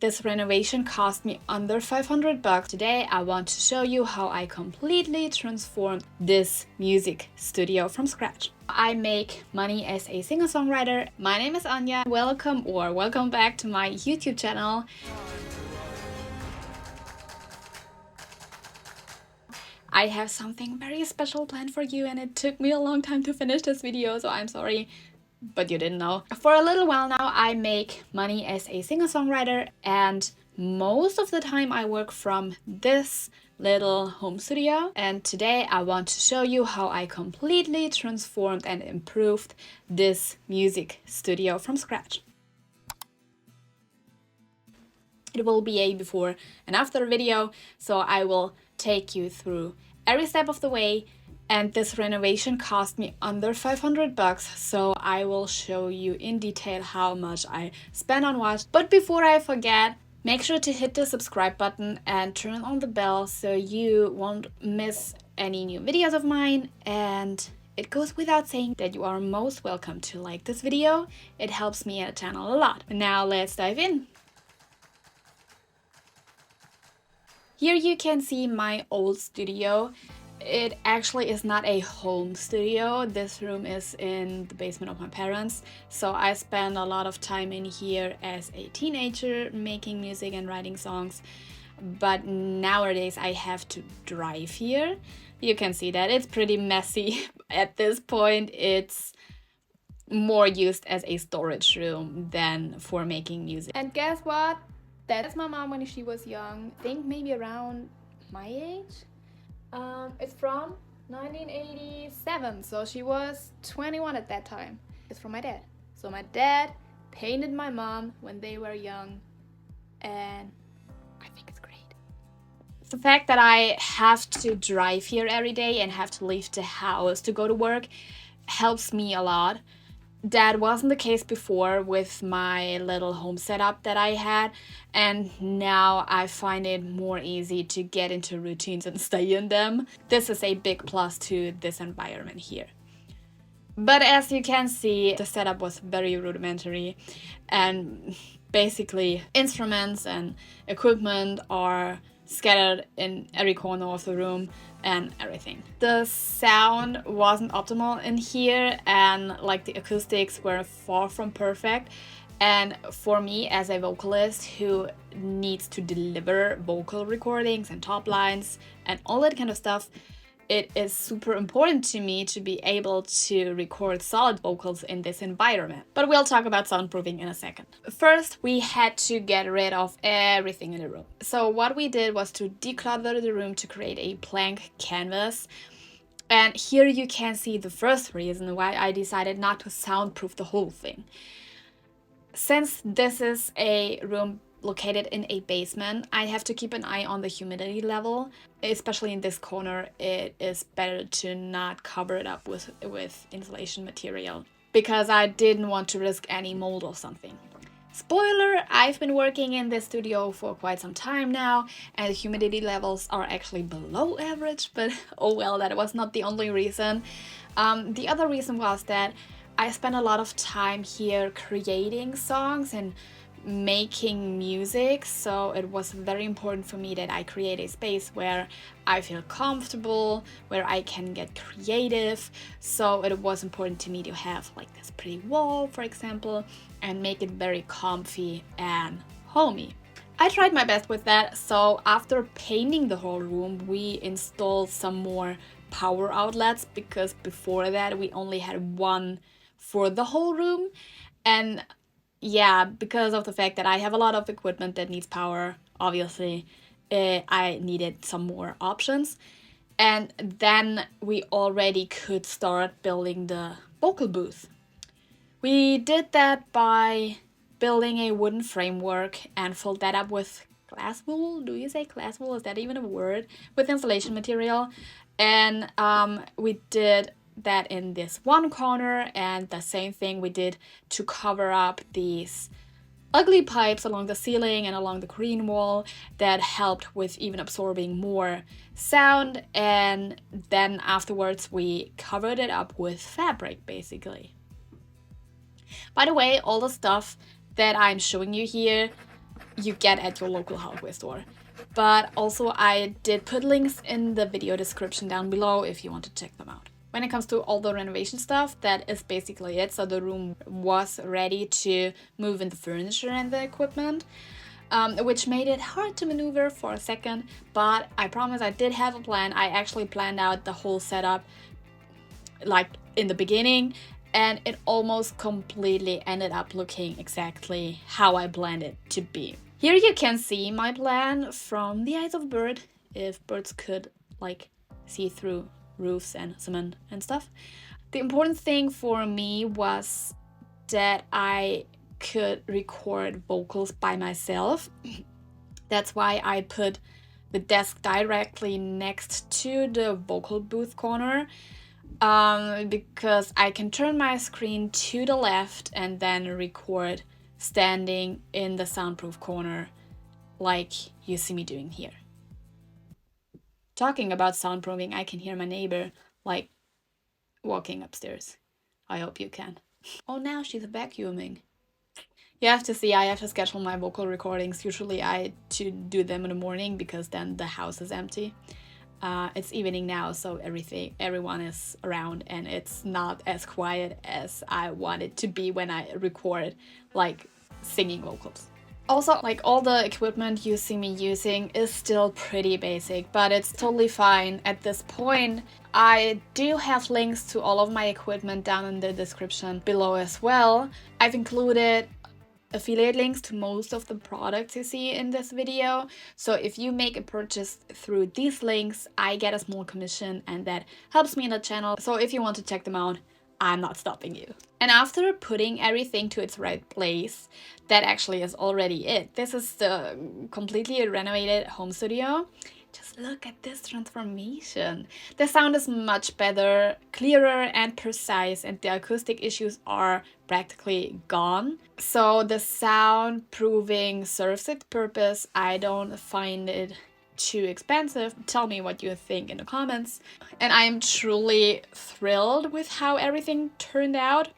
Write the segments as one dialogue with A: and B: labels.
A: This renovation cost me under 500 bucks. Today I want to show you how I completely transformed this music studio from scratch. I make money as a singer-songwriter. My name is Anya. Welcome back to my YouTube channel. I have something very special planned for you, and it took me a long time to finish this video, so I'm sorry. But you didn't know. For a little while now, I make money as a singer-songwriter, and most of the time I work from this little home studio. And today I want to show you how I completely transformed and improved this music studio from scratch. It will be a before and after video, so I will take you through every step of the way. And this renovation cost me under 500 bucks, so I will show you in detail how much I spent on what. But before I forget, make sure to hit the subscribe button and turn on the bell so you won't miss any new videos of mine. And it goes without saying that you are most welcome to like this video. It helps me and the channel a lot. Now let's dive in. Here you can see my old studio. It actually is not a home studio. This room is in the basement of my parents, so I spent a lot of time in here as a teenager making music and writing songs. But nowadays I have to drive here. You can see that it's pretty messy. At this point it's more used as a storage room than for making music. And guess what? That's my mom when she was young. I think maybe around my age. It's from 1987, so she was 21 at that time. It's from my dad. So my dad painted my mom when they were young, and I think it's great. The fact that I have to drive here every day and have to leave the house to go to work helps me a lot. That wasn't the case before with my little home setup that I had, and now I find it more easy to get into routines and stay in them. This is a big plus to this environment here. But as you can see, the setup was very rudimentary, and basically instruments and equipment are scattered in every corner of the room and everything. The sound wasn't optimal in here, and like the acoustics were far from perfect. And for me as a vocalist who needs to deliver vocal recordings and top lines and all that kind of stuff, it is super important to me to be able to record solid vocals in this environment. But we'll talk about soundproofing in a second. First, we had to get rid of everything in the room. So what we did was to declutter the room to create a blank canvas. And here you can see the first reason why I decided not to soundproof the whole thing. Since this is a room located in a basement, I have to keep an eye on the humidity level. Especially in this corner, it is better to not cover it up with insulation material, because I didn't want to risk any mold or something. Spoiler, I've been working in this studio for quite some time now, and the humidity levels are actually below average, but oh well, that was not the only reason. The other reason was that I spent a lot of time here creating songs and making music, so it was very important for me that I create a space where I feel comfortable, where I can get creative. So it was important to me to have like this pretty wall, for example, and make it very comfy and homey. I tried my best with that, so after painting the whole room, we installed some more power outlets, because before that we only had one for the whole room. And yeah, because of the fact that I have a lot of equipment that needs power, obviously, I needed some more options. And then we already could start building the vocal booth. We did that by building a wooden framework and filled that up with glass wool. Do you say glass wool? Is that even a word? With insulation material. And we did that in this one corner, and the same thing we did to cover up these ugly pipes along the ceiling and along the green wall that helped with even absorbing more sound. And then afterwards we covered it up with fabric, basically. By the way, all the stuff that I'm showing you here you get at your local hardware store. But also I did put links in the video description down below if you want to check them out. When it comes to all the renovation stuff, that is basically it. So the room was ready to move in the furniture and the equipment, which made it hard to maneuver for a second, but I promise I did have a plan. I actually planned out the whole setup like in the beginning, and it almost completely ended up looking exactly how I planned it to be. Here you can see my plan from the eyes of a bird, if birds could like see through roofs and cement and stuff. The important thing for me was that I could record vocals by myself. That's why I put the desk directly next to the vocal booth corner, because I can turn my screen to the left and then record standing in the soundproof corner like you see me doing here. Talking about soundproofing, I can hear my neighbor like walking upstairs. I hope you can. Oh, now she's vacuuming. You have to see, I have to schedule my vocal recordings. Usually I to do them in the morning because then the house is empty. It's evening now, so everyone is around and it's not as quiet as I want it to be when I record like singing vocals. Also, like, all the equipment you see me using is still pretty basic, but it's totally fine at this point. I do have links to all of my equipment down in the description below as well. I've included affiliate links to most of the products you see in this video. So if you make a purchase through these links, I get a small commission and that helps me in the channel. So if you want to check them out, I'm not stopping you. And after putting everything to its right place, that actually is already it. This is the completely renovated home studio. Just look at this transformation. The sound is much better, clearer and precise, and the acoustic issues are practically gone. So the soundproofing serves its purpose. I don't find it too expensive. Tell me what you think in the comments. And I am truly thrilled with how everything turned out.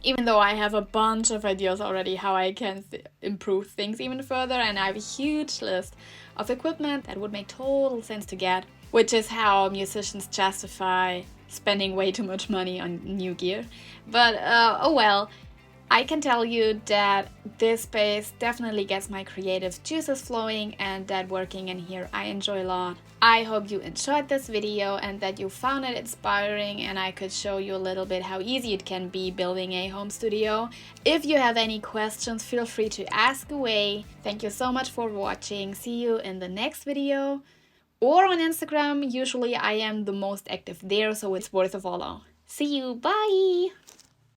A: Even though I have a bunch of ideas already how I can improve things even further, and I have a huge list of equipment that would make total sense to get, which is how musicians justify spending way too much money on new gear. But oh well, I can tell you that this space definitely gets my creative juices flowing and that working in here I enjoy a lot. I hope you enjoyed this video and that you found it inspiring and I could show you a little bit how easy it can be building a home studio. If you have any questions, feel free to ask away. Thank you so much for watching. See you in the next video. Or on Instagram, usually I am the most active there, so it's worth a follow. See you, bye!